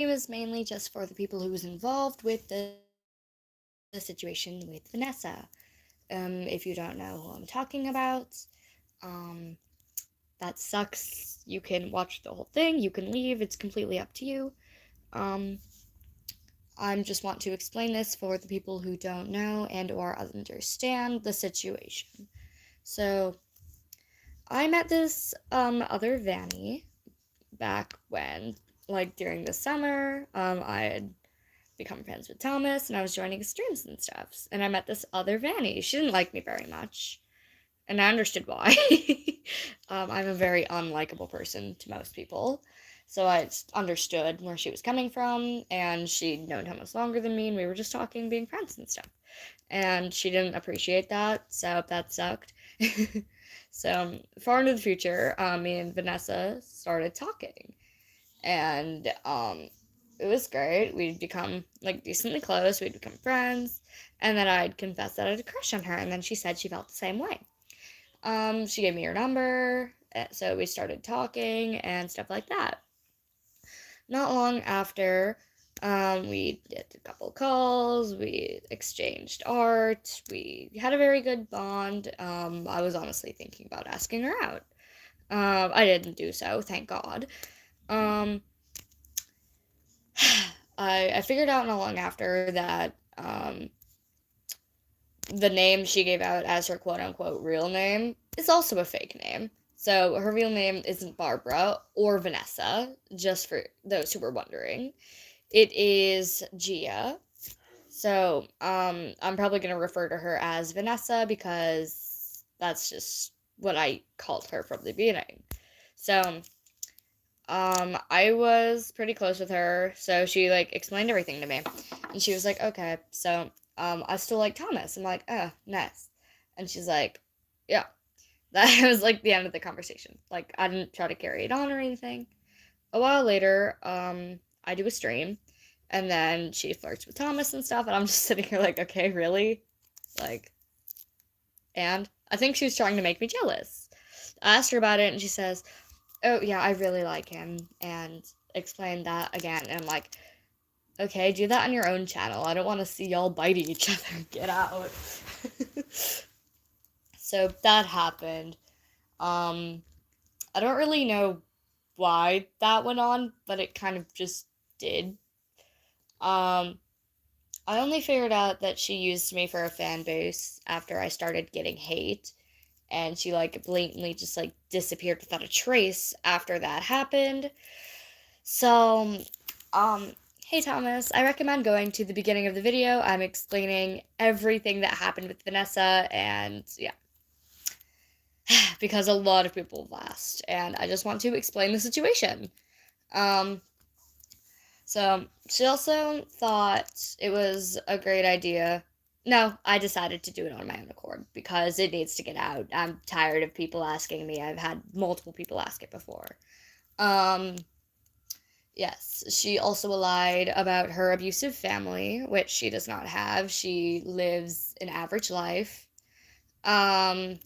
is mainly just for the people who was involved with the situation with Vanessa. If you don't know who I'm talking about, um, that sucks. You can watch the whole thing, you can leave, it's completely up to you. Um, I just want to explain this for the people who don't know and or understand the situation. So, I met this other Vanny back when, like during the summer. I had become friends with Thomas and I was joining his streams and stuff. And I met this other Vanny. She didn't like me very much. And I understood why. I'm a very unlikable person to most people. So I understood where she was coming from, and she'd known Thomas longer than me, and we were just talking, being friends and stuff. And she didn't appreciate that, so that sucked. So far into the future, me and Vanessa started talking, and it was great. We'd become like decently close. We'd become friends, and then I'd confess that I had a crush on her, and then she said she felt the same way. She gave me her number, so we started talking and stuff like that. Not long after, we did a couple calls, we exchanged art, we had a very good bond. I was honestly thinking about asking her out. I didn't do so, thank God. Um, I figured out not long after that the name she gave out as her quote unquote real name is also a fake name. So her real name isn't Barbara or Vanessa, just for those who were wondering. It is Gia. So I'm probably going to refer to her as Vanessa because that's just what I called her from the beginning. So I was pretty close with her, so she like explained everything to me, and she was like, "Okay, so I still like Thomas." I'm like, "Oh, nice," and she's like, "Yeah." That was like the end of the conversation. Like I didn't try to carry it on or anything. A while later, I do a stream, and then she flirts with Thomas and stuff, and I'm just sitting here like, "Okay, really?" Like, and I think she was trying to make me jealous. I asked her about it, and she says, "Oh yeah, I really like him," and explain that again. And I'm like, okay, do that on your own channel. I don't want to see y'all biting each other. Get out. So that happened. Um, I don't really know why that went on, but it kind of just did. Um, I only figured out that she used me for a fan base after I started getting hate, and she like blatantly just like disappeared without a trace after that happened. So, um, hey Thomas, I recommend going to the beginning of the video. I'm explaining everything that happened with Vanessa, and yeah, because a lot of people have asked, and I just want to explain the situation. Um, so she also thought it was a great idea. No, I decided to do it on my own accord because it needs to get out. I'm tired of people asking me. I've had multiple people ask it before. Um, Yes, she also lied about her abusive family, which she does not have. She lives an average life. Um,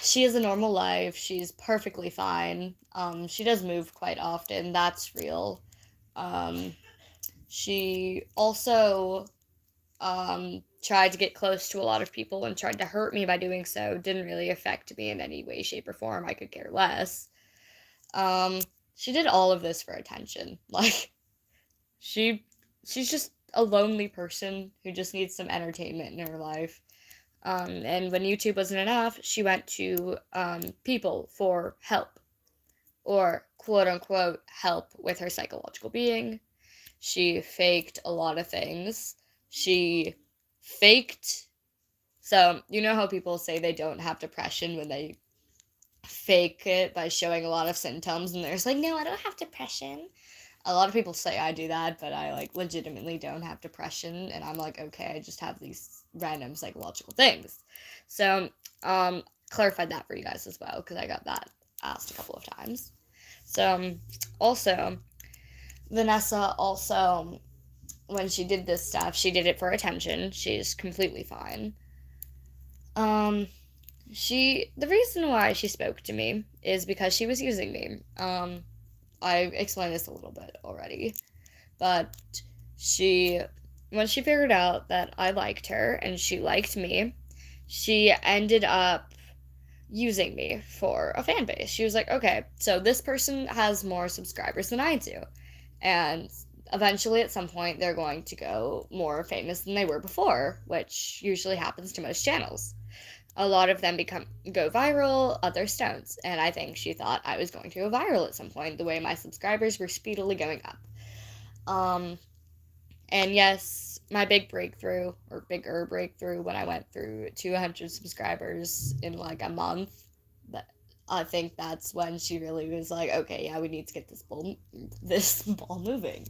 she has a normal life. She's perfectly fine. She does move quite often. That's real. Um, she also tried to get close to a lot of people and tried to hurt me by doing so. Didn't really affect me in any way, shape, or form. I could care less. Um, she did all of this for attention. Like, She she's just a lonely person who just needs some entertainment in her life. And when YouTube wasn't enough, she went to people for help or quote unquote help with her psychological being. She faked a lot of things. She faked. So, you know how people say they don't have depression when they fake it by showing a lot of symptoms, and there's like, no, I don't have depression. A lot of people say I do that, but I like legitimately don't have depression, and I'm like, okay, I just have these random psychological things. So, clarified that for you guys as well, because I got that asked a couple of times. So, also, Vanessa also, when she did this stuff, she did it for attention. She's completely fine. Um, the reason why she spoke to me is because she was using me. I explained this a little bit already, but she, when she figured out that I liked her and she liked me, she ended up using me for a fan base. She was like, okay, so this person has more subscribers than I do. And eventually, at some point, they're going to go more famous than they were before, which usually happens to most channels. A lot of them go viral, others don't. And I think she thought I was going to go viral at some point, the way my subscribers were speedily going up. Um, and yes, my big breakthrough, or bigger breakthrough, when I went through 200 subscribers in like a month, that I think that's when she really was like, okay, yeah, we need to get this ball moving.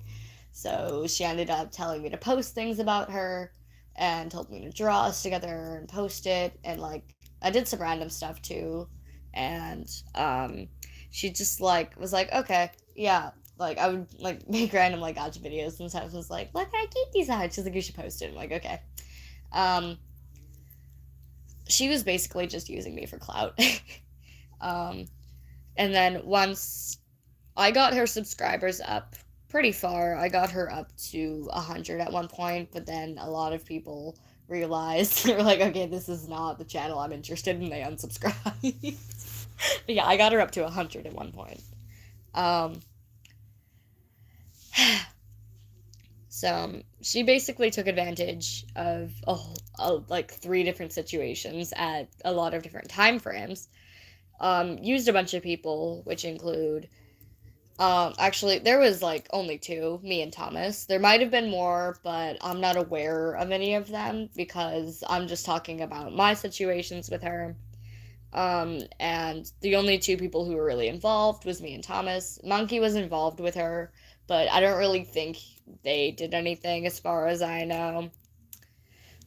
So she ended up telling me to post things about her and told me to draw us together and post it. And like, I did some random stuff too. And she just like was like, okay, yeah, like I would like make random like gotcha videos and stuff. Was like, look how cute these are. She's like, you should post it. I'm like, okay. Um, she was basically just using me for clout. um, and then once I got her subscribers up pretty far, I got her up to 100 at one point. But then a lot of people realized they were like, okay, this is not the channel I'm interested in. They unsubscribed. But yeah, I got her up to 100 at one point. Um, So she basically took advantage of like 3 different situations at a lot of different time frames. Used a bunch of people, which include actually there was like only 2, me and Thomas. There might have been more, but I'm not aware of any of them because I'm just talking about my situations with her. And the only 2 people who were really involved was me and Thomas. Monkey was involved with her, but I don't really think they did anything as far as I know.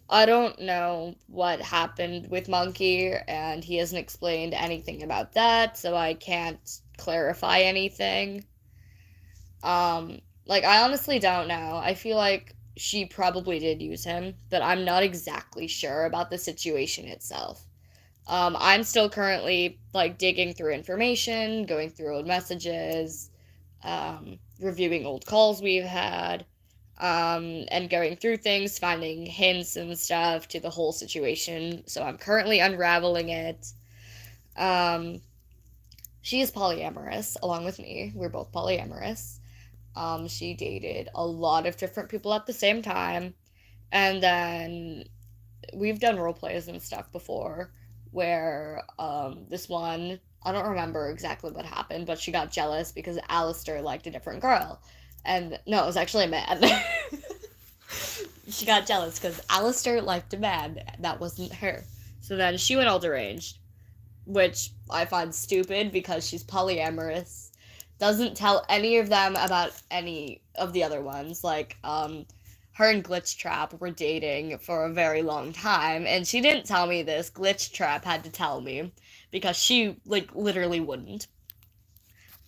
I don't know what happened with Monkey, and he hasn't explained anything about that, so I can't clarify anything. Like, I honestly don't know. I feel like she probably did use him, but I'm not exactly sure about the situation itself. I'm still currently like digging through information, going through old messages, reviewing old calls we've had, and going through things, finding hints and stuff to the whole situation. So I'm currently unraveling it. Um, she is polyamorous, along with me. We're both polyamorous. She dated a lot of different people at the same time, and then we've done role plays and stuff before where this one, I don't remember exactly what happened, but she got jealous because Alistair liked a different girl. And no, it was actually a man. She got jealous because Alistair liked a man that wasn't her. So then she went all deranged, which I find stupid because she's polyamorous. Doesn't tell any of them about any of the other ones. Like, her and Glitch Trap were dating for a very long time, and she didn't tell me this. Glitch Trap had to tell me because she, like, literally wouldn't.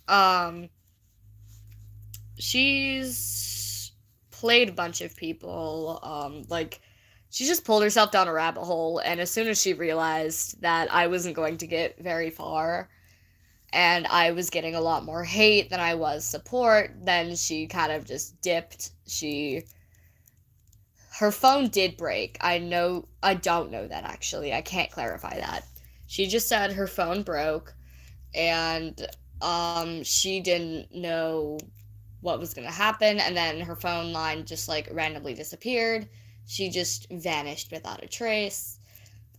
Um, she's played a bunch of people. Like, she just pulled herself down a rabbit hole, and as soon as she realized that I wasn't going to get very far, and I was getting a lot more hate than I was support, then she kind of just dipped. Her phone did break. I don't know that actually. I can't clarify that. She just said her phone broke and she didn't know what was going to happen, and then her phone line just like randomly disappeared. She just vanished without a trace.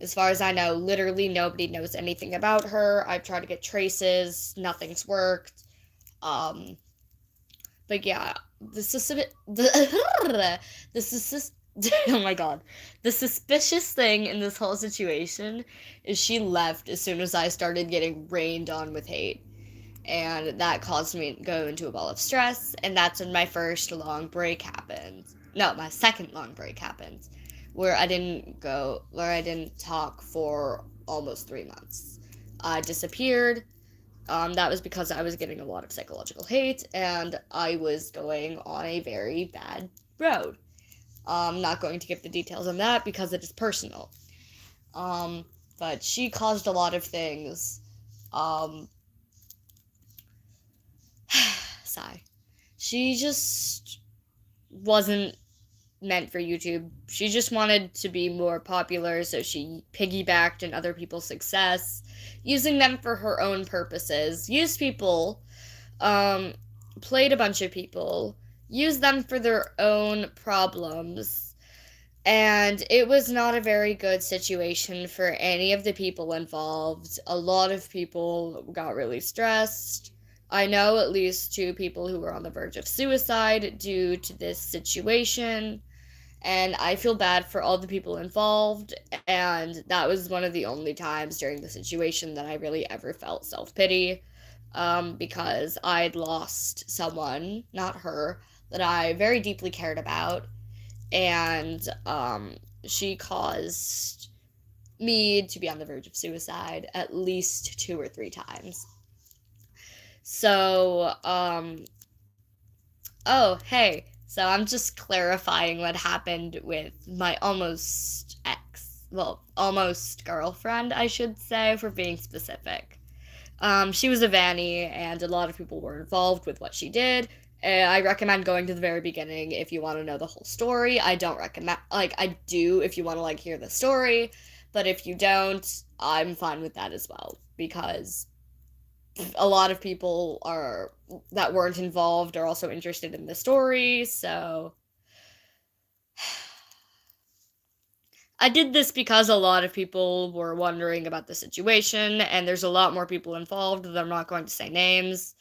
As far as I know, literally nobody knows anything about her. I've tried to get traces, nothing's worked. Um but yeah, oh my god. The suspicious thing in this whole situation is she left as soon as I started getting rained on with hate. And that caused me to go into a ball of stress, and that's when my first long break happened. No, my second long break happened, where I didn't talk for almost 3 months. I disappeared. That was because I was getting a lot of psychological hate, and I was going on a very bad road. I'm not going to give the details on that because it is personal. But she caused a lot of things. Um, sigh. She just wasn't meant for YouTube. She just wanted to be more popular, so she piggybacked on other people's success, using them for her own purposes. Used people, um, played a bunch of people, used them for their own problems, and it was not a very good situation for any of the people involved. A lot of people got really stressed. I know at least two people who were on the verge of suicide due to this situation, and I feel bad for all the people involved. And that was one of the only times during the situation that I really ever felt self pity, because I'd lost someone, not her, that I very deeply cared about, and she caused me to be on the verge of suicide at least 2 or 3 times. So, oh, hey. So I'm just clarifying what happened with my almost ex. Well, almost girlfriend, I should say, for being specific. She was a Vanny, and a lot of people were involved with what she did. I recommend going to the very beginning if you want to know the whole story. I don't recommend, like, I do if you want to, like, hear the story, but if you don't, I'm fine with that as well, because a lot of people are that weren't involved are also interested in the story, so I did this because a lot of people were wondering about the situation, and there's a lot more people involved that I'm not going to say names.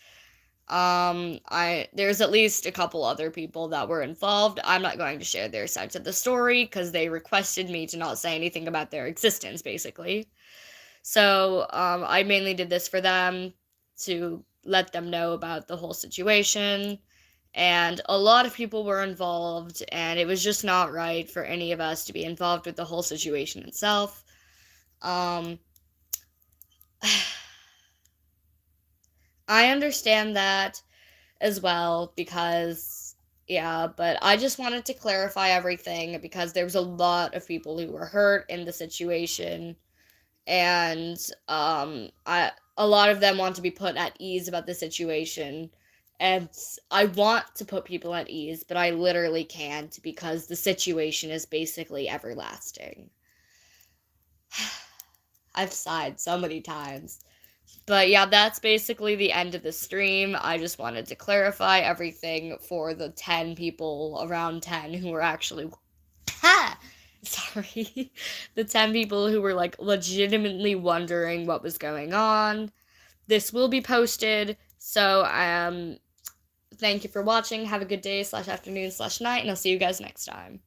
I there's at least a couple other people that were involved. I'm not going to share their sides of the story because they requested me to not say anything about their existence, basically. So, I mainly did this for them to let them know about the whole situation. And a lot of people were involved, and it was just not right for any of us to be involved with the whole situation itself. Um, I understand that as well because, yeah, but I just wanted to clarify everything because there was a lot of people who were hurt in the situation, and a lot of them want to be put at ease about the situation, and I want to put people at ease, but I literally can't because the situation is basically everlasting. I've sighed so many times. But yeah, that's basically the end of the stream. I just wanted to clarify everything for the 10 people, around 10, who were actually. Ha! Sorry. The 10 people who were like legitimately wondering what was going on. This will be posted. So, thank you for watching. Have a good day /afternoon/night, and I'll see you guys next time.